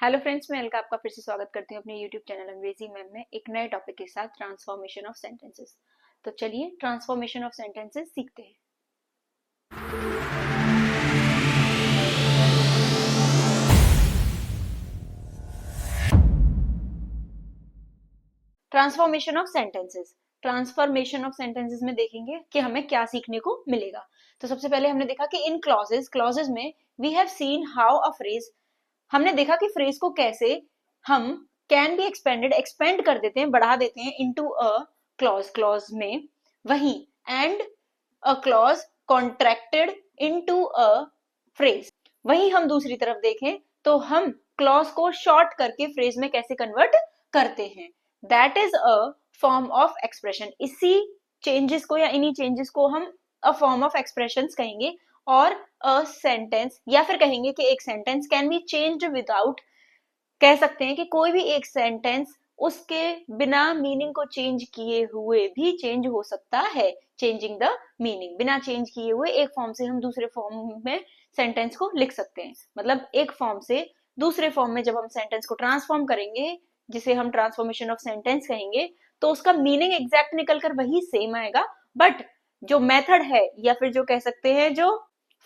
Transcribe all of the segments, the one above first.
Hello friends, मैं अलका आपका फिर से स्वागत करती हूँ अपने यूट्यूब चैनल अंग्रेजी मैम में एक नए टॉपिक के साथ ट्रांसफॉर्मेशन ऑफ सेंटेंसेस। तो चलिए ट्रांसफॉर्मेशन ऑफ सेंटेंसेस सीखते हैं। Transformation of sentences. Transformation of sentences में देखेंगे कि हमें क्या सीखने को मिलेगा। तो सबसे पहले हमने देखा कि इन क्लॉजेज क्लॉजेज में we have seen how a phrase, हमने देखा कि फ्रेज को कैसे हम कैन बी एक्सपेंडेड एक्सपेंड कर देते हैं, बढ़ा देते हैं इनटू अ क्लॉज क्लॉज में। वही and a clause contracted into a phrase. वही हम दूसरी तरफ देखें तो हम क्लॉज को शॉर्ट करके फ्रेज में कैसे कन्वर्ट करते हैं। That is a form of expression. इसी चेंजेस को या इन्हीं चेंजेस को हम अ फॉर्म ऑफ एक्सप्रेशन कहेंगे। और अ सेंटेंस या फिर कहेंगे कि एक sentence can be changed without, कह सकते हैं कि कोई भी एक सेंटेंस उसके बिना मीनिंग को चेंज किए हुए भी चेंज हो सकता है। चेंजिंग द मीनिंग, बिना चेंज किए हुए एक फॉर्म से हम दूसरे फॉर्म में सेंटेंस को लिख सकते हैं। मतलब एक फॉर्म से दूसरे फॉर्म में जब हम सेंटेंस को ट्रांसफॉर्म करेंगे, जिसे हम ट्रांसफॉर्मेशन ऑफ सेंटेंस कहेंगे, तो उसका मीनिंग एग्जैक्ट निकल कर वही सेम आएगा, बट जो मेथड है या फिर जो कह सकते हैं जो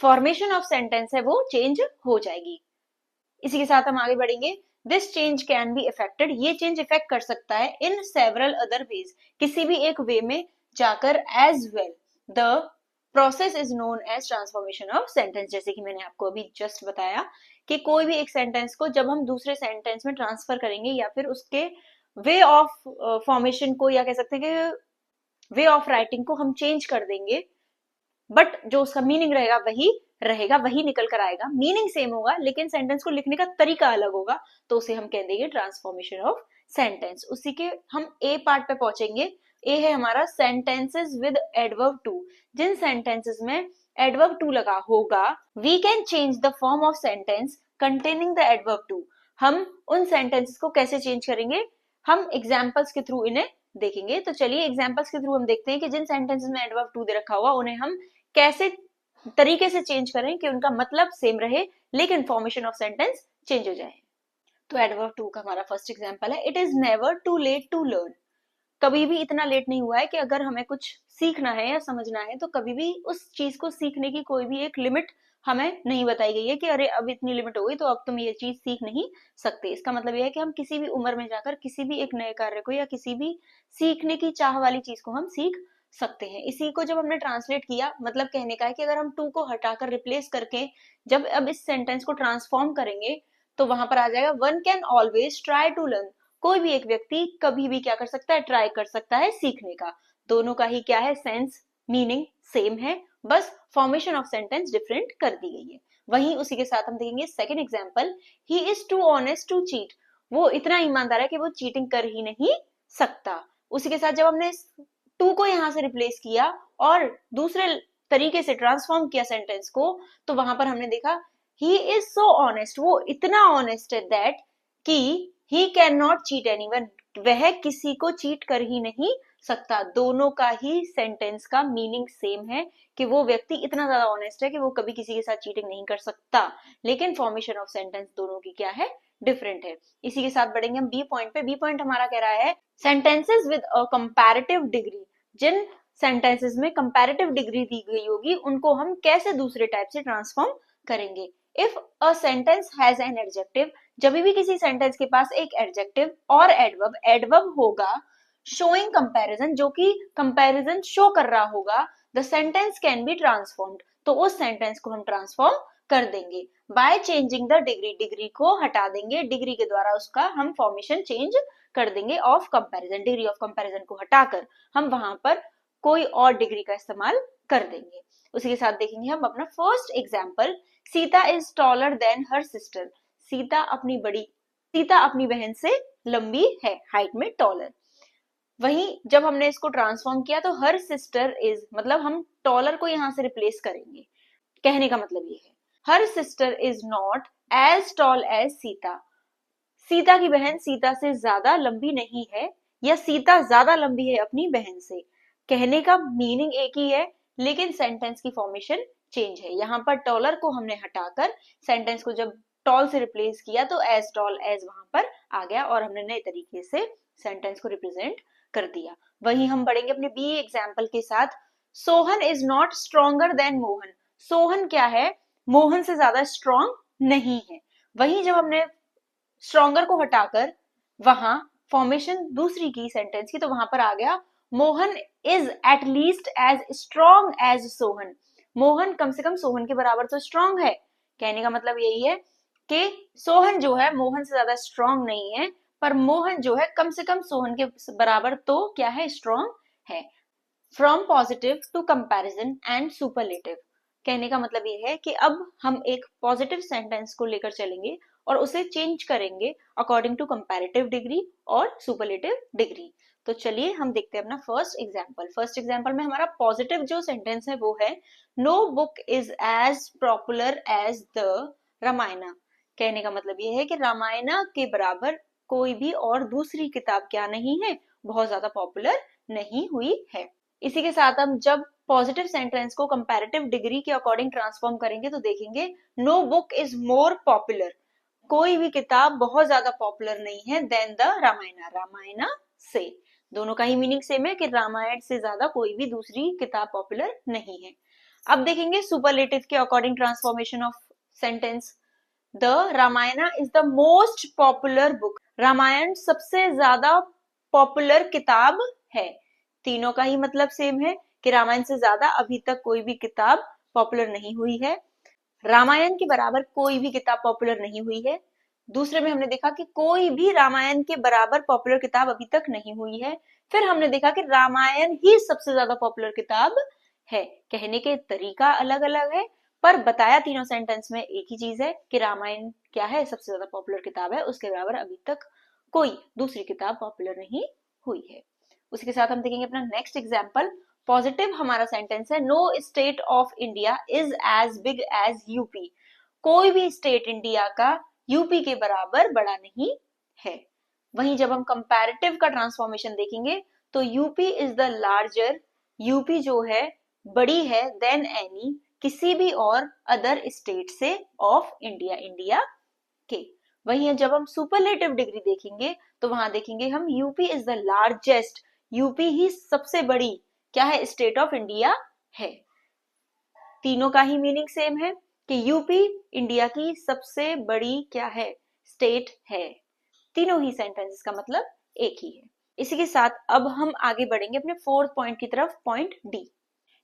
फॉर्मेशन ऑफ सेंटेंस है वो चेंज हो जाएगी। इसी के साथ हम आगे बढ़ेंगे। This change can be affected, ये चेंज इफेक्ट कर सकता है इन सेवरल अदर वेज, किसी भी एक वे में जाकर। As well the process is known as transformation of sentence. जैसे कि मैंने आपको अभी जस्ट बताया कि कोई भी एक सेंटेंस को जब हम दूसरे सेंटेंस में ट्रांसफर करेंगे या फिर उसके वे ऑफ फॉर्मेशन को या कह सकते हैं कि वे ऑफ राइटिंग को हम चेंज कर देंगे, बट जो उसका मीनिंग रहेगा वही रहेगा, वही निकल कर आएगा। मीनिंग सेम होगा लेकिन सेंटेंस को लिखने का तरीका अलग होगा, तो उसे हम कह देंगे ट्रांसफॉर्मेशन ऑफ सेंटेंस। उसी के हम ए पार्ट पे पहुंचेंगे। ए है हमारा सेंटेंसेस विद एडवर्ब टू। जिन सेंटेंसेस में एडवर्ब टू लगा होगा, we can change the form of sentence containing the adverb too. हम उन सेंटेंसेस को कैसे चेंज करेंगे, हम एग्जाम्पल्स के थ्रू इन्हें देखेंगे। तो चलिए एग्जाम्पल्स के थ्रू हम देखते हैं कि जिन सेंटेंसेस में एडवर्ब टू दे रखा हुआ उन्हें हम कैसे तरीके से चेंज करें कि उनका मतलब सेम रहे लेकिन फॉर्मेशन ऑफ सेंटेंस चेंज हो जाए। तो एडवर्ब टू का हमारा फर्स्ट एग्जांपल है, it is never too late to learn. कभी भी इतना लेट नहीं हुआ है कि अगर हमें कुछ सीखना है या समझना है तो कभी भी उस चीज को सीखने की कोई भी एक लिमिट हमें नहीं बताई गई है कि अरे अब इतनी लिमिट हो गई तो अब तुम ये चीज सीख नहीं सकते। इसका मतलब यह है कि हम किसी भी उम्र में जाकर किसी भी एक नए कार्य को या किसी भी सीखने की चाह वाली चीज को हम सीख सकते हैं। इसी को जब हमने ट्रांसलेट किया, मतलब कहने का है कि अगर हम टू को हटाकर रिप्लेस करके जब अब इस सेंटेंस को ट्रांसफॉर्म करेंगे तो वहां पर आ जाएगा one can always try to learn. कोई भी एक व्यक्ति कभी भी क्या कर सकता है, ट्राई कर सकता है सीखने का। दोनों का ही क्या है, सेंस मीनिंग सेम है, बस फॉर्मेशन ऑफ सेंटेंस डिफरेंट कर दी गई है। वहीं उसी के साथ हम देखेंगे second example, he is too honest to cheat. वो इतना ईमानदार है कि वो चीटिंग कर ही नहीं सकता। उसी के साथ जब हमने टू को यहां से रिप्लेस किया और दूसरे तरीके से ट्रांसफॉर्म किया सेंटेंस को, तो वहां पर हमने देखा ही इज सो ऑनेस्ट, वो इतना ऑनेस्ट है दैट कि he can not cheat anyone, वह किसी को चीट कर ही नहीं सकता। दोनों का ही सेंटेंस का मीनिंग सेम है कि वो व्यक्ति इतना ज्यादा ऑनेस्ट है कि वो कभी किसी के साथ चीटिंग नहीं कर सकता, लेकिन फॉर्मेशन ऑफ सेंटेंस दोनों की क्या है, डिफरेंट है। इसी के साथ बढ़ेंगे हम बी पॉइंट पे। बी पॉइंट हमारा कह रहा है sentences with a comparative degree. जिन सेंटेंसेस में कंपैरेटिव डिग्री दी गई होगी उनको हम कैसे दूसरे टाइप से ट्रांसफॉर्म करेंगे। If a sentence has an adjective, जब भी किसी सेंटेंस के पास एक एडजेक्टिव और एडवर्ब, एडवर्ब होगा शोइंग कंपैरिजन, जो कि कंपैरिजन शो कर रहा होगा, the sentence can be transformed, तो उस सेंटेंस को हम ट्रांसफॉर्म कर देंगे by changing the degree. Degree को हटा देंगे, डिग्री के द्वारा उसका हम फॉर्मेशन चेंज कर देंगे of comparison. Degree of comparison को हटाकर हम वहां पर कोई और डिग्री का इस्तेमाल कर देंगे। उसी के साथ देखेंगे हम अपना first example, Sita is taller than her sister. Sita अपनी बहन से लंबी है, हाइट में टॉलर। वहीं जब हमने इसको ट्रांसफॉर्म किया तो हर सिस्टर इज, मतलब हम टॉलर को यहां से रिप्लेस करेंगे। कहने का मतलब ये है हर sister is not as tall as Sita. Sita की बहन सीता से ज्यादा लंबी नहीं है, या सीता ज्यादा लंबी है अपनी बहन से। कहने का मीनिंग एक ही है लेकिन सेंटेंस की फॉर्मेशन चेंज है। यहाँ पर टॉलर को हमने हटाकर सेंटेंस को जब टॉल से रिप्लेस किया तो एज टॉल एज वहां पर आ गया और हमने नए तरीके से सेंटेंस को रिप्रेजेंट कर दिया। वही हम पढ़ेंगे अपने बी एग्जाम्पल के साथ। Sohan is not stronger then Mohan. Sohan क्या है, मोहन से ज्यादा स्ट्रॉन्ग नहीं है। वहीं जब हमने स्ट्रॉन्गर को हटाकर वहां फॉर्मेशन दूसरी की सेंटेंस की तो वहां पर आ गया Mohan is at least as strong as Sohan. Mohan कम से कम सोहन के बराबर तो स्ट्रॉन्ग है। कहने का मतलब यही है कि सोहन जो है मोहन से ज्यादा स्ट्रॉन्ग नहीं है, पर मोहन जो है कम से कम सोहन के बराबर तो क्या है, स्ट्रॉन्ग है। From positive to comparison and superlative. कहने का मतलब ये है कि अब हम एक पॉजिटिव सेंटेंस को लेकर चलेंगे और उसे चेंज करेंगे अकॉर्डिंग टू कंपैरेटिव डिग्री और सुपरलेटिव डिग्री। तो चलिए हम देखते हैं अपना फर्स्ट एग्जांपल। फर्स्ट एग्जांपल में हमारा पॉजिटिव जो सेंटेंस है वो है no book is as popular as the Ramayana. कहने का मतलब ये है कि रामायण के बराबर कोई भी और दूसरी किताब क्या नहीं है, बहुत ज्यादा पॉपुलर नहीं हुई है। इसी के साथ हम जब पॉजिटिव सेंटेंस को कंपैरेटिव डिग्री के अकॉर्डिंग ट्रांसफॉर्म करेंगे तो देखेंगे no book is more popular. कोई भी किताब बहुत ज्यादा पॉपुलर नहीं है देन द रामायण, रामायण से। दोनों का ही मीनिंग सेम है कि रामायण से ज्यादा कोई भी दूसरी किताब पॉपुलर नहीं है। अब देखेंगे सुपरलेटिव के according transformation of sentence. The Ramayana is the most popular book. Ramayana सबसे ज्यादा पॉपुलर किताब है। तीनों का ही मतलब सेम है कि रामायण से ज्यादा अभी तक कोई भी किताब पॉपुलर नहीं हुई है। रामायण के बराबर कोई भी किताब पॉपुलर नहीं हुई है। दूसरे में हमने देखा कि कोई भी रामायण के बराबर पॉपुलर किताब अभी तक नहीं हुई है। फिर हमने देखा कि रामायण ही सबसे ज्यादा पॉपुलर किताब है। कहने के तरीका अलग अलग है पर बताया तीनों सेंटेंस में एक ही चीज है कि रामायण क्या है, सबसे ज्यादा पॉपुलर किताब है, उसके बराबर अभी तक कोई दूसरी किताब पॉपुलर नहीं हुई है। उसी के साथ हम देखेंगे अपना नेक्स्ट एग्जाम्पल। पॉजिटिव हमारा सेंटेंस है no state of India is as big as UP. कोई भी स्टेट इंडिया का यूपी के बराबर बड़ा नहीं है। वहीं जब हम कंपैरेटिव का ट्रांसफॉर्मेशन देखेंगे तो UP is the larger, UP जो है बड़ी है देन एनी, किसी भी और अदर स्टेट से ऑफ इंडिया, इंडिया के। वहीं जब हम सुपरलेटिव डिग्री देखेंगे तो वहां देखेंगे हम UP is the largest, UP ही सबसे बड़ी क्या है, स्टेट ऑफ इंडिया है। तीनों का ही मीनिंग सेम है कि यूपी इंडिया की सबसे बड़ी क्या है, स्टेट है। तीनों ही सेंटेंसेस का मतलब एक ही है। इसी के साथ अब हम आगे बढ़ेंगे अपने फोर्थ पॉइंट की तरफ, point D,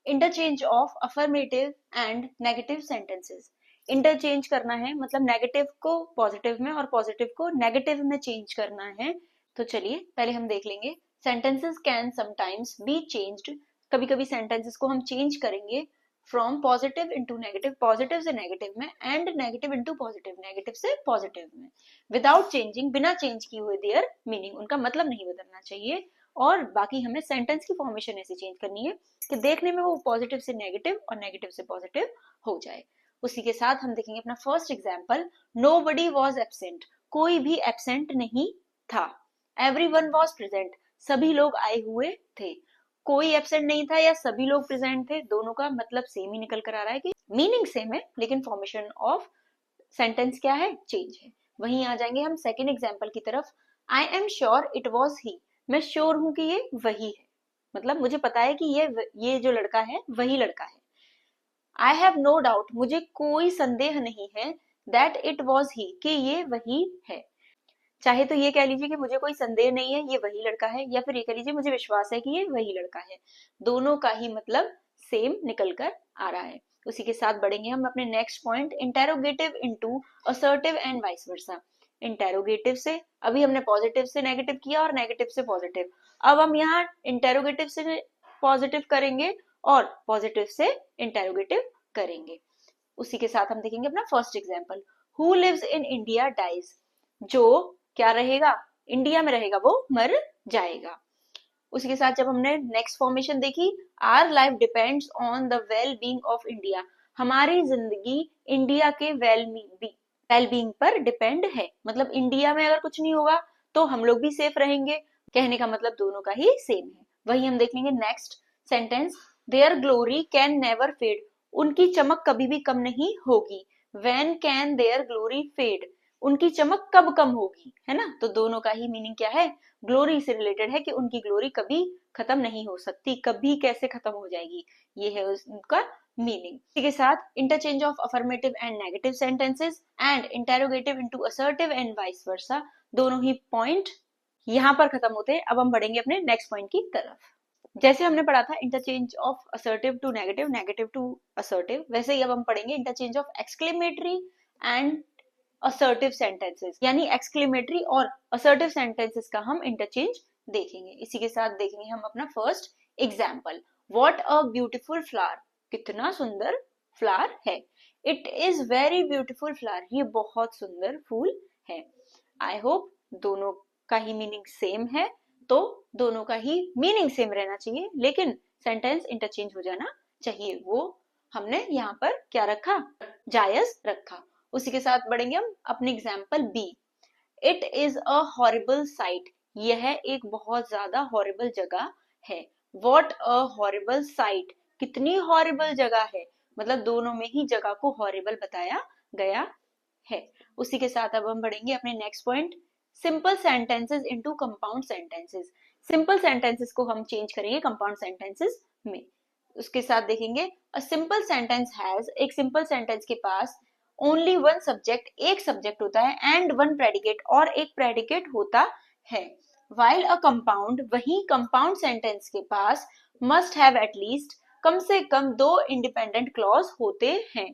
interchange of affirmative and negative sentences. Interchange करना है मतलब नेगेटिव को पॉजिटिव में और पॉजिटिव को नेगेटिव में चेंज करना है। तो चलिए पहले हम देख लेंगे sentences can sometimes be changed. कभी कभी सेंटेंसेस को हम चेंज करेंगे from positive into negative, positive से नेगेटिव में, and negative into positive, negative से पॉजिटिव में, विदाउट चेंजिंग, बिना चेंज किए हुए देयर मीनिंग, उनका मतलब नहीं बदलना चाहिए। और बाकी हमें सेंटेंस की फॉर्मेशन ऐसे चेंज करनी है कि देखने में वो पॉजिटिव से नेगेटिव और नेगेटिव से पॉजिटिव हो जाए। उसी के साथ हम देखेंगे अपना first example. Nobody was absent. कोई भी एब्सेंट नहीं था। Everyone was present. सभी लोग आए हुए थे। कोई एब्सेंट नहीं था या सभी लोग प्रेजेंट थे, दोनों का मतलब सेम ही निकल कर आ रहा है कि मीनिंग सेम है लेकिन फॉर्मेशन ऑफ सेंटेंस क्या है, चेंज है। वहीं आ जाएंगे हम सेकेंड एग्जाम्पल की तरफ। I am sure it was he. मैं श्योर हूं कि ये वही है, मतलब मुझे पता है कि ये जो लड़का है वही लड़का है। I have no doubt. मुझे कोई संदेह नहीं है दैट इट वॉज ही, कि ये वही है। चाहे तो ये कह लीजिए कि मुझे कोई संदेह नहीं है ये वही लड़का है, या फिर ये कह लीजिए मुझे विश्वास है कि ये वही लड़का है। दोनों का ही मतलब सेम निकल कर आ रहा है। उसी के साथ बढ़ेंगे हम अपने next point, interrogative into assertive and vice versa. Interrogative से अभी हमने पॉजिटिव से नेगेटिव किया और नेगेटिव से पॉजिटिव, अब हम यहाँ इंटेरोगेटिव से पॉजिटिव करेंगे और पॉजिटिव से इंटेरोगेटिव करेंगे। उसी के साथ हम देखेंगे अपना first example. Who lives in India dies. जो क्या रहेगा, इंडिया में रहेगा वो मर जाएगा। उसी के साथ जब हमने नेक्स्ट फॉर्मेशन देखी, our life depends on the well being of India. हमारी जिंदगी इंडिया के वेल बीइंग पर डिपेंड है, मतलब इंडिया में अगर कुछ नहीं होगा तो हम लोग भी सेफ रहेंगे। कहने का मतलब दोनों का ही सेम है। वही हम देख लेंगे next sentence, there glory can never fade. उनकी चमक कभी भी कम नहीं होगी। When can there glory fade, उनकी चमक कब कम होगी, है ना। तो दोनों का ही मीनिंग क्या है, ग्लोरी से रिलेटेड है कि उनकी ग्लोरी कभी खत्म नहीं हो सकती, कभी कैसे खत्म हो जाएगी, ये है उनका मीनिंग। इसी के साथ interchange of affirmative and negative sentences and interrogative into assertive and vice versa, दोनों ही पॉइंट यहाँ पर खत्म होते हैं। अब हम बढ़ेंगे अपने नेक्स्ट पॉइंट की तरफ। जैसे हमने पढ़ा था interchange of assertive to negative, negative to assertive, वैसे ही अब हम पढ़ेंगे interchange of exclamatory and assertive sentences, यानी एक्सक्लेमेटरी और असर्टिव सेंटेंसेस का हम इंटरचेंज देखेंगे। इसी के साथ देखेंगे हम अपना first example, what a beautiful flower, कितना सुंदर फ्लावर है। It is very beautiful flower, ये बहुत सुंदर फूल है। आई होप दोनों का ही मीनिंग सेम है, तो दोनों का ही मीनिंग सेम रहना चाहिए, लेकिन सेंटेंस इंटरचेंज हो जाना चाहिए, वो हमने यहाँ पर क्या रखा, जायज रखा। उसी के साथ बढ़ेंगे हम अपने example B, it is a horrible sight, यह एक बहुत ज्यादा हॉरिबल जगह है। व्हाट अ हॉरिबल साइट, कितनी हॉरिबल जगह है, मतलब दोनों में ही जगह को हॉरिबल बताया गया है। उसी के साथ अब हम बढ़ेंगे अपने next point, simple sentences into compound sentences, simple sentences को हम चेंज करेंगे कंपाउंड सेंटेंसेस में। उसके साथ देखेंगे अ सिंपल सेंटेंस हैज, एक सिंपल सेंटेंस के पास ओनली वन सब्जेक्ट, एक सब्जेक्ट होता है, एंड वन प्रेडिकेट, और एक प्रेडिकेट होता है। वाइल अ कंपाउंड, वही कंपाउंड सेंटेंस के पास मस्ट हैव एटलीस्ट, कम से कम दो इंडिपेंडेंट क्लॉज होते हैं।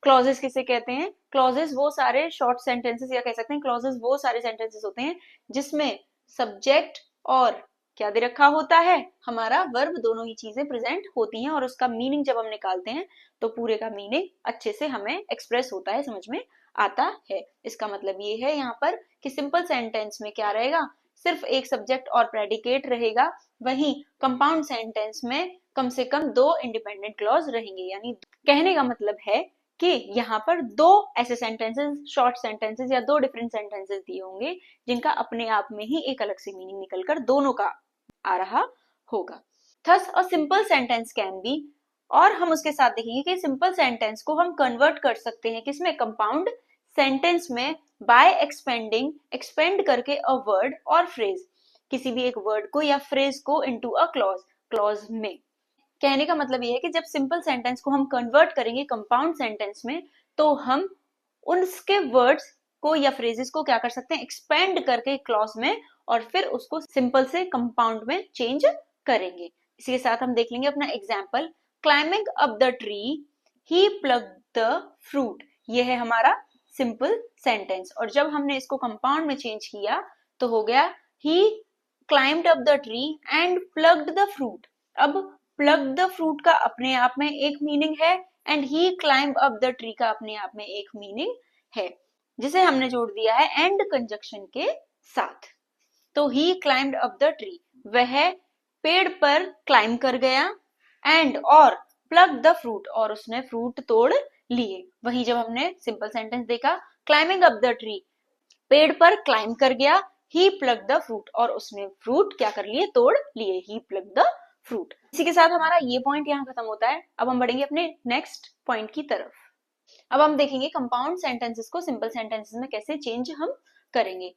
क्लॉजेस किसे कहते हैं, क्लॉजेस वो सारे शॉर्ट सेंटेंसेस या कह सकते हैं क्लॉजेस वो सारे सेंटेंसेस होते हैं जिसमें सब्जेक्ट और क्या दे रखा होता है, हमारा वर्ब, दोनों ही चीजें प्रेजेंट होती हैं, और उसका मीनिंग जब हम निकालते हैं तो पूरे का मीनिंग अच्छे से हमें एक्सप्रेस होता है, समझ में आता है। इसका मतलब ये है यहाँ पर कि सिंपल सेंटेंस में क्या रहेगा, सिर्फ एक सब्जेक्ट और प्रेडिकेट रहेगा, वहीं कंपाउंड सेंटेंस में कम से कम दो इंडिपेंडेंट क्लॉज रहेंगे। यानी कहने का मतलब है कि यहाँ पर दो ऐसे सेंटेंसेस, शॉर्ट सेंटेंसेस या दो डिफरेंट सेंटेंसेस दिए होंगे जिनका अपने आप में ही एक अलग से मीनिंग निकलकर दोनों का आ रहा होगा। Thus a simple sentence can be, और हम उसके साथ देखेंगे कि सिंपल सेंटेंस को हम कन्वर्ट कर सकते हैं किसमें, कंपाउंड सेंटेंस में, बाय एक्सपेंडिंग, एक्सपेंड करके अ वर्ड और फ्रेज, किसी भी एक वर्ड को या फ्रेज को इनटू अ क्लॉज, क्लॉज में। कहने का मतलब ये है कि जब सिंपल सेंटेंस को हम कन्वर्ट करेंगे कंपाउंड सेंटेंस में, तो हम उसके वर्ड्स को या फ्रेजेस को क्या कर सकते हैं, एक्सपेंड करके क्लॉज में, और फिर उसको सिंपल से कंपाउंड में चेंज करेंगे। इसी के साथ हम देख लेंगे अपना example, climbing up the tree he plucked the fruit, ये है हमारा सिंपल सेंटेंस, और जब हमने इसको कंपाउंड में चेंज किया तो हो गया he climbed up the tree and plugged the fruit. अब प्लग द फ्रूट का अपने आप में एक मीनिंग है, and he climb up the tree का अपने आप में एक मीनिंग है, जिसे हमने जोड़ दिया है एंड कंजक्शन के साथ। तो ही क्लाइंब्ड अप द ट्री, वह पेड़ पर क्लाइंब कर गया, एंड और प्लग द फ्रूट, और उसने फ्रूट तोड़ लिए। वहीं जब हमने सिंपल सेंटेंस देखा, क्लाइंबिंग अप द ट्री, पेड़ पर क्लाइंब कर गया, ही प्लग द फ्रूट, और उसने फ्रूट क्या कर लिए, तोड़ लिए, ही प्लग द फ्रूट। इसी के साथ हमारा ये पॉइंट यहाँ खत्म होता है। अब हम बढ़ेंगे अपने नेक्स्ट पॉइंट की तरफ। अब हम देखेंगे कंपाउंड सेंटेंसेस को सिंपल सेंटेंसेस में कैसे चेंज हम करेंगे।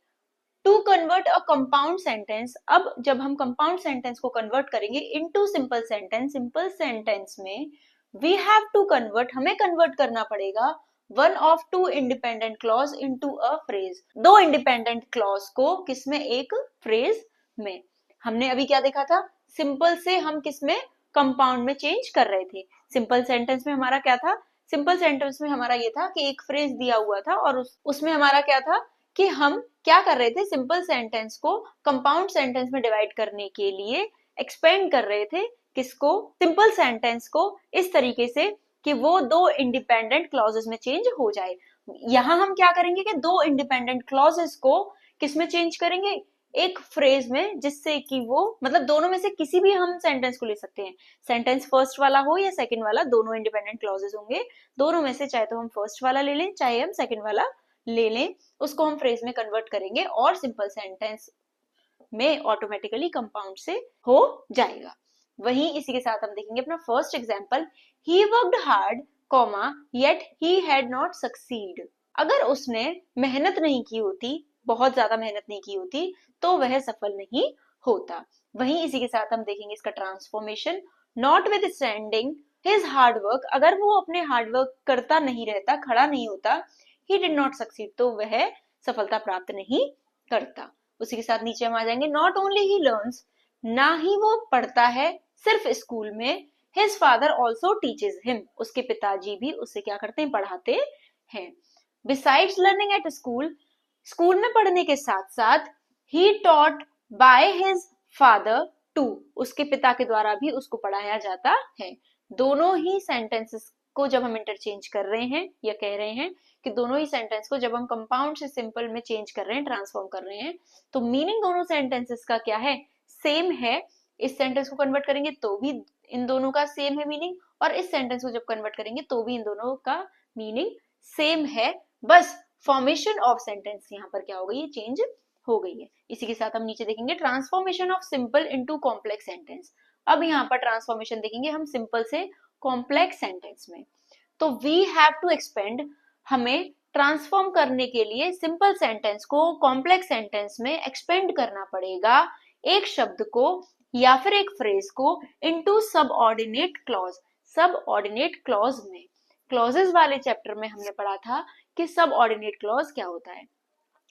To convert a compound sentence, अब जब हम कंपाउंड सेंटेंस को कन्वर्ट करेंगे into simple sentence, simple sentence में वी हैव टू कन्वर्ट, हमें कन्वर्ट करना पड़ेगा one of two independent clause into a phrase, दो इंडिपेंडेंट क्लॉज को किसमें, एक फ्रेज में। हमने अभी क्या देखा था, सिंपल से हम किसमें, कंपाउंड में चेंज कर रहे थे। सिंपल सेंटेंस में हमारा क्या था, सिंपल सेंटेंस में हमारा ये था कि एक फ्रेज दिया हुआ था, और उसमें हमारा क्या था कि हम क्या कर रहे थे, सिंपल सेंटेंस को कंपाउंड सेंटेंस में डिवाइड करने के लिए एक्सपेंड कर रहे थे, किसको, सिंपल सेंटेंस को, इस तरीके से कि वो दो इंडिपेंडेंट क्लॉजेस में चेंज हो जाए। यहाँ हम क्या करेंगे कि दो इंडिपेंडेंट क्लॉजेस को किसमें चेंज करेंगे, एक फ्रेज में, जिससे कि वो मतलब दोनों में से किसी भी हम सेंटेंस को ले सकते हैं, सेंटेंस फर्स्ट वाला हो या सेकंड वाला, दोनों इंडिपेंडेंट क्लॉजेस होंगे, दोनों में से चाहे तो हम फर्स्ट वाला ले लें चाहे हम सेकंड वाला ले लें, उसको हम फ्रेज में कन्वर्ट करेंगे और सिंपल सेंटेंस में ऑटोमेटिकली कंपाउंड से हो जाएगा। वहीं इसी के साथ हम देखेंगे अपना first example, he worked hard comma yet he had not succeed. अगर उसने मेहनत नहीं की होती, बहुत ज्यादा मेहनत नहीं की होती, तो वह सफल नहीं होता। वहीं इसी के साथ हम देखेंगे इसका transformation, not with standing his hard work, अगर वो अपने हार्ड वर्क करता नहीं रहता, खड़ा नहीं होता, ही डिड नॉट सक्सीड, तो वह सफलता प्राप्त नहीं करता। उसी के साथ नीचे हम आ जाएंगे, नॉट ओनली ही लर्न्स, ना ही वो पढ़ता है सिर्फ स्कूल में, his father also teaches him, उसके पिताजी भी उसे क्या करते हैं, पढ़ाते हैं। Besides learning at school, school में पढ़ने के साथ साथ ही taught by his father too, उसके पिता के द्वारा भी उसको पढ़ाया जाता है। दोनों ही सेंटेंसेस को जब हम इंटरचेंज कर रहे हैं या कह रहे हैं कि दोनों ही सेंटेंस को जब हम कंपाउंड से सिंपल में चेंज कर रहे हैं, ट्रांसफॉर्म कर रहे हैं, तो मीनिंग दोनों सेंटेंसेस का क्या है, सेम है। इस सेंटेंस को कन्वर्ट करेंगे तो भी इन दोनों का सेम है मीनिंग, और इस सेंटेंस को जब कन्वर्ट करेंगे तो भी इन दोनों का मीनिंग सेम है, बस फॉर्मेशन ऑफ सेंटेंस यहाँ पर क्या हो गई है, चेंज हो गई है। इसी के साथ हम नीचे देखेंगे transformation of simple into complex sentence. अब यहाँ पर ट्रांसफॉर्मेशन देखेंगे हम सिंपल से कॉम्प्लेक्स सेंटेंस में। तो वी हैव टू एक्सपेंड, हमें ट्रांसफॉर्म करने के लिए सिंपल सेंटेंस को कॉम्प्लेक्स सेंटेंस में एक्सपेंड करना पड़ेगा, एक शब्द को या फिर एक फ्रेज को into subordinate clause, subordinate clause में। क्लॉजेस वाले चैप्टर में हमने पढ़ा था कि सबऑर्डिनेट क्लॉज क्या होता है।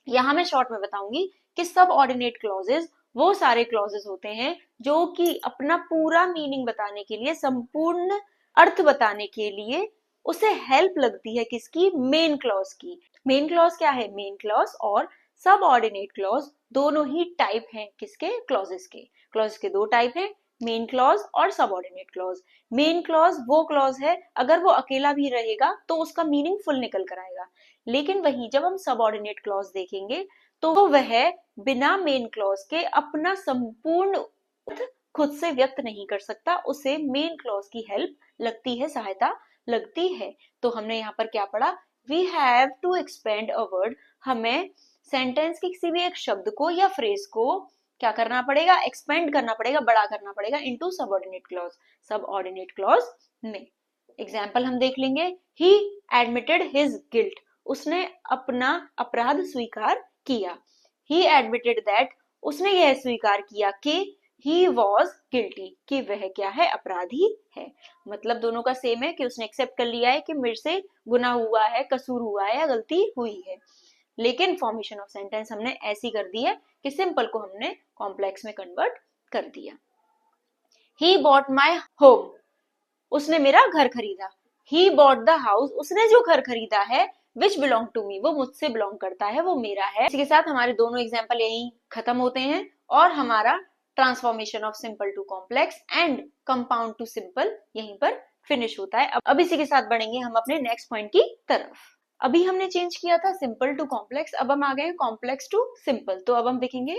यहां मैं शॉर्ट में बताऊंगी कि सबऑर्डिनेट क्लॉजेस वो सारे क्लॉजेस होते हैं जो कि अपना पूरा मीनिंग बताने के लिए, संपूर्ण अर्थ बताने के लिए उसे हेल्प लगती है किसकी, मेन क्लॉज की। मेन क्लॉज क्या है, मेन क्लॉज और सबऑर्डिनेट क्लॉज दोनों ही टाइप हैं किसके, क्लॉजेस के। क्लॉज के दो टाइप हैं, मेन क्लॉज और सबऑर्डिनेट क्लॉज। मेन क्लॉज वो क्लॉज है अगर वो अकेला भी रहेगा तो उसका मीनिंग फुल निकल कर आएगा, लेकिन वही जब हम सबऑर्डिनेट क्लॉज देखेंगे तो वह बिना मेन क्लॉज के अपना संपूर्ण खुद से व्यक्त नहीं कर सकता, उसे मेन क्लॉज की हेल्प लगती है, सहायता लगती है। तो हमने यहाँ पर क्या पढ़ा, we have to expand a word, हमें सेंटेंस के किसी भी एक शब्द को या फ्रेज को क्या करना पड़ेगा, एक्सपेंड करना पड़ेगा, बड़ा करना पड़ेगा into subordinate clause, subordinate clause में। एग्जाम्पल हम देख लेंगे, ही एडमिटेड हिज गिल्ट, उसने अपना अपराध स्वीकार किया। ही एडमिटेड दैट, उसने यह स्वीकार किया कि ही वॉज गिल्टी, कि वह क्या है, अपराधी है। मतलब दोनों का सेम है कि उसने एक्सेप्ट कर लिया है कि मेरे से गुनाह हुआ है, कसूर हुआ है या गलती हुई है, लेकिन फॉर्मेशन ऑफ सेंटेंस हमने ऐसी कर दी है कि सिंपल को हमने कॉम्प्लेक्स में कन्वर्ट कर दिया। ही बॉट माई होम, उसने मेरा घर खरीदा। ही बॉट द हाउस, उसने जो घर खरीदा है, विच बिलोंग टू मी, वो मुझसे बिलोंग करता है, वो मेरा है। इसके साथ हमारे दोनों एग्जाम्पल यही खत्म होते हैं और हमारा transformation of simple to complex and compound to simple यहीं पर फिनिश होता है। अब इसी के साथ बढ़ेंगे हम अपने नेक्स्ट पॉइंट की तरफ। अभी हमने चेंज किया था सिंपल टू कॉम्प्लेक्स, अब हम आ गए कॉम्प्लेक्स टू सिंपल। तो अब हम देखेंगे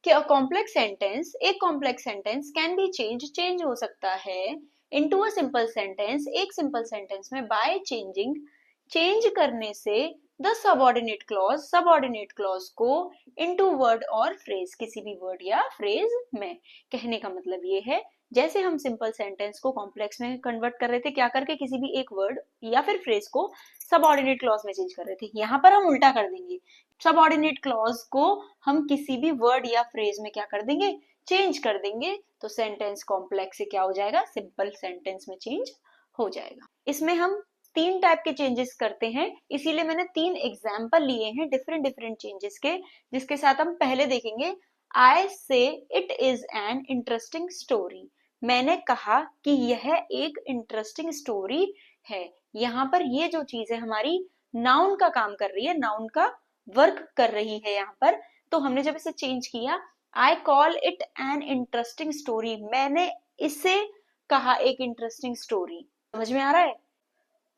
कि अ कॉम्प्लेक्स सेंटेंस, एक complex sentence can be change हो सकता है इनटू अ सिंपल सेंटेंस, एक सिंपल सेंटेंस में बाय चेंजिंग, चेंज करने से the subordinate clause, subordinate clause को इनटू वर्ड और फ्रेज, किसी भी वर्ड या फ्रेज में। कहने का मतलब ये है जैसे हम सिंपल सेंटेंस को कॉम्प्लेक्स में कन्वर्ट कर रहे थे, क्या करके, किसी भी एक वर्ड या फिर फ्रेज को सबऑर्डिनेट क्लॉज में चेंज कर रहे थे, यहाँ पर हम उल्टा कर देंगे। सबऑर्डिनेट क्लॉज को हम किसी भी वर्ड या फ्रेज में क्या कर देंगे, चेंज कर देंगे, तो सेंटेंस कॉम्प्लेक्स से क्या हो जाएगा, सिंपल सेंटेंस में चेंज हो जाएगा। इसमें हम तीन टाइप के चेंजेस करते हैं, इसीलिए मैंने तीन एग्जाम्पल लिए हैं डिफरेंट डिफरेंट चेंजेस के, जिसके साथ हम पहले देखेंगे, आई से it is an interesting story, मैंने कहा कि यह एक इंटरेस्टिंग स्टोरी है। यहाँ पर ये जो चीज है हमारी नाउन का काम कर रही है, नाउन का वर्क कर रही है यहाँ पर। तो हमने जब इसे चेंज किया, I call it an interesting story, मैंने इसे कहा एक इंटरेस्टिंग स्टोरी, समझ में आ रहा है।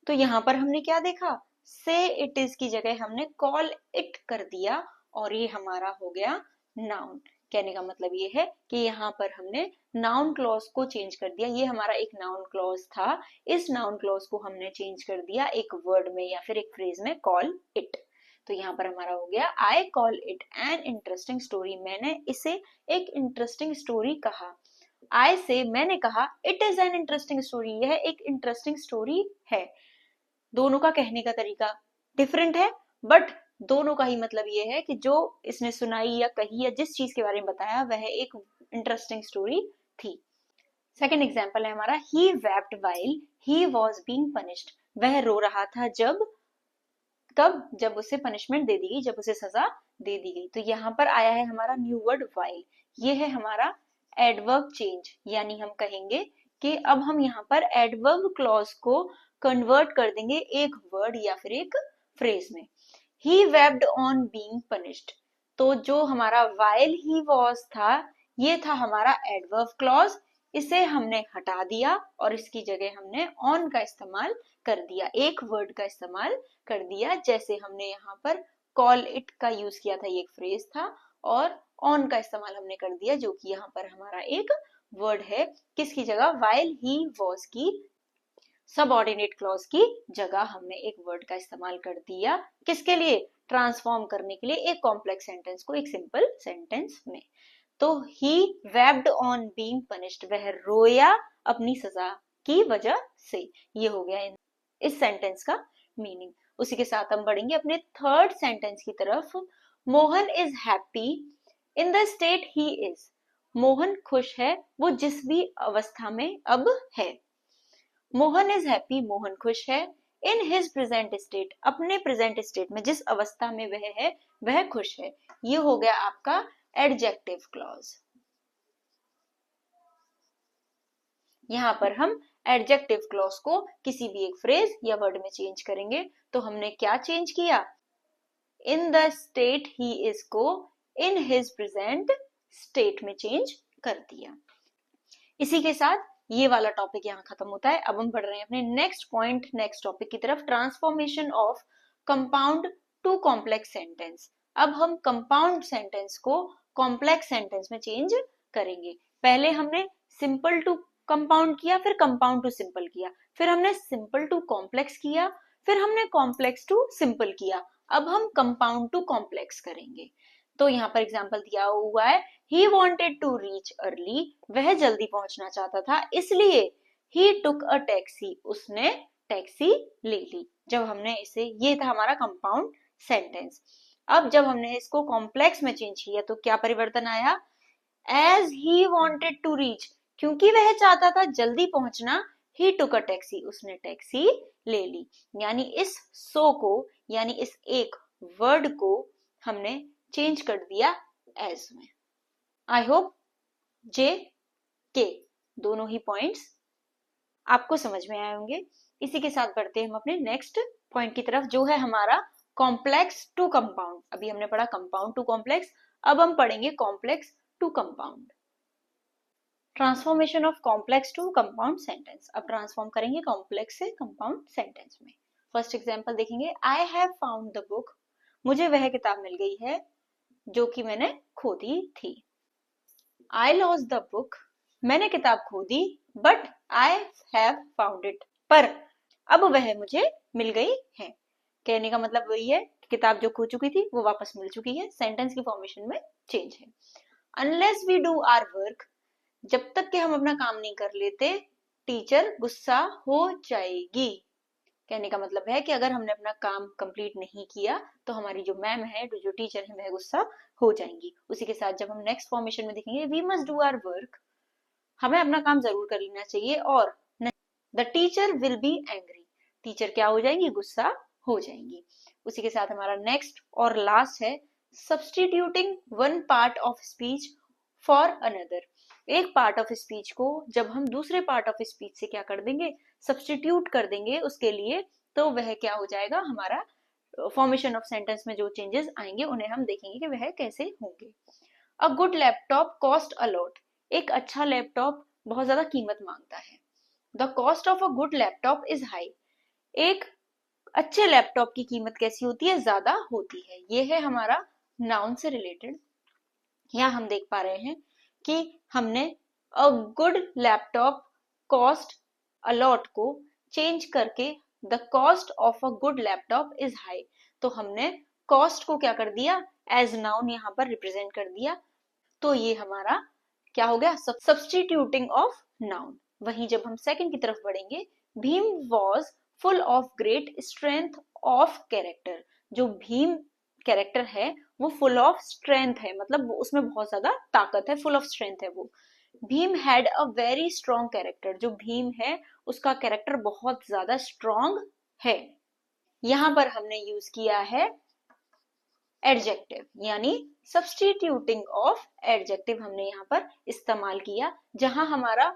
तो यहाँ पर हमने क्या देखा, से इट इज की जगह हमने कॉल इट कर दिया और ये हमारा हो गया नाउन। कहने का मतलब ये है कि यहाँ पर हमने नाउन क्लॉज को चेंज कर दिया, ये हमारा एक नाउन क्लॉज था, इस नाउन क्लॉज को हमने चेंज कर दिया एक वर्ड में या फिर एक फ्रेज में, कॉल इट। तो यहाँ पर हमारा हो गया, I call it an interesting story, मैंने इसे एक इंटरेस्टिंग स्टोरी कहा। आई से मैंने कहा, it is an interesting story, यह एक इंटरेस्टिंग स्टोरी है। दोनों का कहने का तरीका डिफरेंट है, बट दोनों का ही मतलब ये है कि जो इसने सुनाई या कही या जिस चीज के बारे में बताया वह एक इंटरेस्टिंग स्टोरी थी। सेकेंड एग्जाम्पल है हमारा, he wept while he was being punished. वह रो रहा था कब? जब उसे पनिशमेंट दे दी गई, जब उसे सजा दे दी गई। तो यहाँ पर आया है हमारा न्यू वर्ड वाइल। ये है हमारा एडवर्ब चेंज, यानी हम कहेंगे कि अब हम यहाँ पर एडवर्ब क्लॉज को कन्वर्ट कर देंगे एक वर्ड या फिर एक फ्रेज में। ही वेप्ड ऑन बीइंग पनिश्ड, तो जो हमारा वाइल ही वॉज था, ये था हमारा एडवर्ब क्लॉज। इसे हमने हटा दिया और इसकी जगह हमने ऑन का इस्तेमाल कर दिया, एक वर्ड का इस्तेमाल कर दिया। जैसे हमने यहाँ पर कॉल इट का यूज किया था, ये एक फ्रेज था, और ऑन का इस्तेमाल हमने कर दिया जो कि यहाँ पर हमारा एक वर्ड है। किसकी जगह? वाइल ही वॉज की सबऑर्डिनेट क्लॉज की जगह हमने एक वर्ड का इस्तेमाल कर दिया। किसके लिए? ट्रांसफॉर्म करने के लिए एक कॉम्प्लेक्स सेंटेंस को एक सिंपल सेंटेंस में। तो ही वेप्ड ऑन बीइंग पनिश्ड, वह रोया अपनी सजा की वजह से। ये हो गया इस सेंटेंस का मीनिंग। उसी के साथ हम बढ़ेंगे अपने थर्ड सेंटेंस की तरफ। Mohan is happy in the state he is. Mohan खुश है वो जिस भी अवस्था में अब है। मोहन इज हैप्पी, मोहन खुश है। इन हिज प्रेजेंट स्टेट, अपने प्रेजेंट स्टेट में जिस अवस्था में वह है वह खुश है। ये हो गया आपका एडजेक्टिव क्लॉज। यहां पर हम एडजेक्टिव क्लॉज को किसी भी एक फ्रेज या वर्ड में चेंज करेंगे। तो हमने क्या चेंज किया? In the state he is को इन हिज प्रेजेंट स्टेट में चेंज कर दिया। इसी के साथ ये वाला टॉपिक यहाँ खत्म होता है। अब हम बढ़ रहे हैं अपने नेक्स्ट पॉइंट, नेक्स्ट टॉपिक की तरफ, transformation of compound to complex sentence. अब हम कंपाउंड सेंटेंस को कॉम्प्लेक्स सेंटेंस में चेंज करेंगे। पहले हमने सिंपल टू कंपाउंड किया, फिर कंपाउंड टू सिंपल किया, फिर हमने सिंपल टू कॉम्प्लेक्स किया, फिर हमने कॉम्प्लेक्स टू सिंपल किया। अब हम कंपाउंड टू कॉम्प्लेक्स करेंगे। तो यहाँ पर एग्जाम्पल दिया हुआ है, he wanted to reach early, वह जल्दी पहुंचना चाहता था इसलिए he took a taxi, उसने टैक्सी ले ली। जब हमने इसे, ये था हमारा कंपाउंड सेंटेंस। अब जब हमने इसको कॉम्प्लेक्स में चेंज किया तो क्या परिवर्तन आया? as he wanted to reach, क्योंकि वह चाहता था जल्दी पहुंचना, he took a taxi, उसने टैक्सी ले ली। यानी इस सो को, यानी इस एक वर्ड को हमने चेंज कर दिया एज में। आई होप जे के दोनों ही पॉइंट्स आपको समझ में आए होंगे। इसी के साथ बढ़ते हैं हम अपने नेक्स्ट पॉइंट की तरफ, जो है हमारा कॉम्प्लेक्स टू कंपाउंड। अभी हमने पढ़ा कंपाउंड टू कॉम्प्लेक्स, अब हम पढ़ेंगे complex to compound. Transformation of complex to compound sentence. अब ट्रांसफॉर्म करेंगे कॉम्प्लेक्स से कंपाउंड सेंटेंस में। फर्स्ट एग्जांपल देखेंगे, I have found the book, मुझे वह किताब मिल गई है जो कि मैंने खो दी थी। I lost the book, मैंने किताब खो दी, but I have found it, पर अब वह मुझे मिल गई है। कहने का मतलब वही है, किताब जो खो चुकी थी वो वापस मिल चुकी है। सेंटेंस की फॉर्मेशन में चेंज है। Unless we do our work, जब तक कि हम अपना काम नहीं कर लेते टीचर गुस्सा हो जाएगी। कहने का मतलब है कि अगर हमने अपना काम कंप्लीट नहीं किया तो हमारी जो मैम है, जो टीचर है, वह गुस्सा हो जाएंगी। उसी के साथ जब हम नेक्स्ट फॉर्मेशन में देखेंगे, we must do our work, हमें अपना काम जरूर कर लेना चाहिए, or the teacher will be angry, teacher क्या हो जाएंगी? गुस्सा हो जाएंगी। उसी के साथ हमारा नेक्स्ट और लास्ट है, substituting one part of speech for another. एक पार्ट ऑफ स्पीच को जब हम दूसरे पार्ट ऑफ स्पीच से क्या कर देंगे? सब्सटीट्यूट कर देंगे उसके लिए, तो वह क्या हो जाएगा? हमारा फॉर्मेशन ऑफ सेंटेंस में जो चेंजेस आएंगे उन्हें हम देखेंगे कि वह कैसे होंगे। A good laptop cost a lot, एक अच्छा लैपटॉप बहुत ज्यादा कीमत मांगता है। The cost of a good laptop is high, एक अच्छे लैपटॉप की कीमत कैसी होती है? ज्यादा होती है। ये है हमारा नाउन से रिलेटेड। यहाँ हम देख पा रहे हैं कि हमने a good laptop cost a lot को चेंज करके the cost of a good laptop is high, तो हमने कॉस्ट को क्या कर दिया? एज नाउन यहाँ पर रिप्रेजेंट कर दिया। तो ये हमारा क्या हो गया? Substituting of noun. वहीं जब हम सेकंड की तरफ बढ़ेंगे, Bhim was full of great strength of character. जो भीम कैरेक्टर है वो फुल ऑफ स्ट्रेंथ है, मतलब उसमें बहुत ज्यादा ताकत है, फुल ऑफ स्ट्रेंथ है वो। Bhim had a very strong character. जो भीम है उसका कैरेक्टर बहुत ज्यादा स्ट्रॉन्ग है। यहां पर हमने यूज किया है एडजेक्टिव, यानी सब्स्टिट्यूटिंग ऑफ एडजेक्टिव हमने यहाँ पर इस्तेमाल किया। जहां हमारा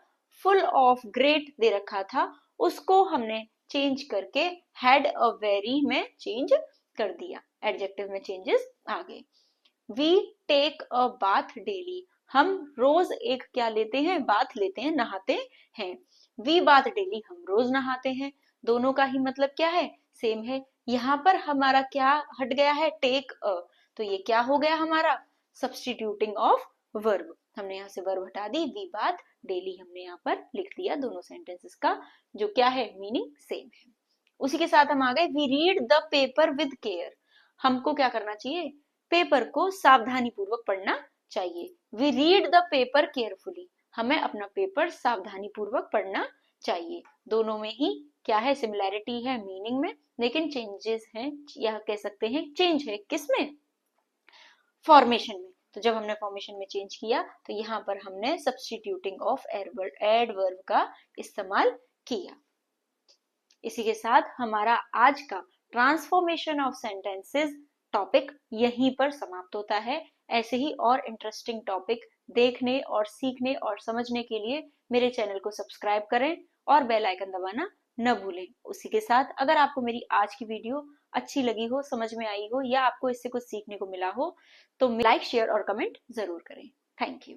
फुल ऑफ ग्रेट दे रखा था उसको हमने चेंज करके हैड अ वेरी में चेंज कर दिया, एडजेक्टिव में चेंजेस आ गए। We take a bath daily. हम रोज एक क्या लेते हैं, बाथ लेते हैं, नहाते हैं। वी बाथ डेली, हम रोज नहाते हैं। दोनों का ही मतलब क्या है, सेम है। यहाँ पर हमारा क्या हट गया है, टेक अ, तो ये क्या हो गया हमारा सब्स्टिट्यूटिंग ऑफ वर्ब। हमने यहाँ से वर्ब हटा दी, वी बाथ डेली हमने यहाँ पर लिख दिया। दोनों सेंटेंसेस का जो क्या है मीनिंग सेम है। उसी के साथ हम आ गए we read the paper with care. हमको क्या करना चाहिए, पेपर को सावधानी पूर्वक पढ़ना चाहिए। We read the paper carefully, हमें अपना पेपर सावधानी पूर्वक पढ़ना चाहिए। दोनों में ही क्या है, सिमिलैरिटी है मीनिंग में, लेकिन चेंजेस हैं, या कह सकते हैं चेंज है किसमें, फॉर्मेशन में। तो जब हमने फॉर्मेशन में चेंज किया तो यहाँ पर हमने सब्स्टिट्यूटिंग ऑफ एडवर्ब का इस्तेमाल किया। इसी के साथ हमारा आज का ट्रांसफॉर्मेशन ऑफ सेंटेंसेस टॉपिक यहीं पर समाप्त होता है। ऐसे ही और इंटरेस्टिंग टॉपिक देखने और सीखने और समझने के लिए मेरे चैनल को सब्सक्राइब करें और बेल आइकन दबाना न भूलें। उसी के साथ अगर आपको मेरी आज की वीडियो अच्छी लगी हो, समझ में आई हो, या आपको इससे कुछ सीखने को मिला हो तो लाइक, शेयर और कमेंट जरूर करें। Thank you.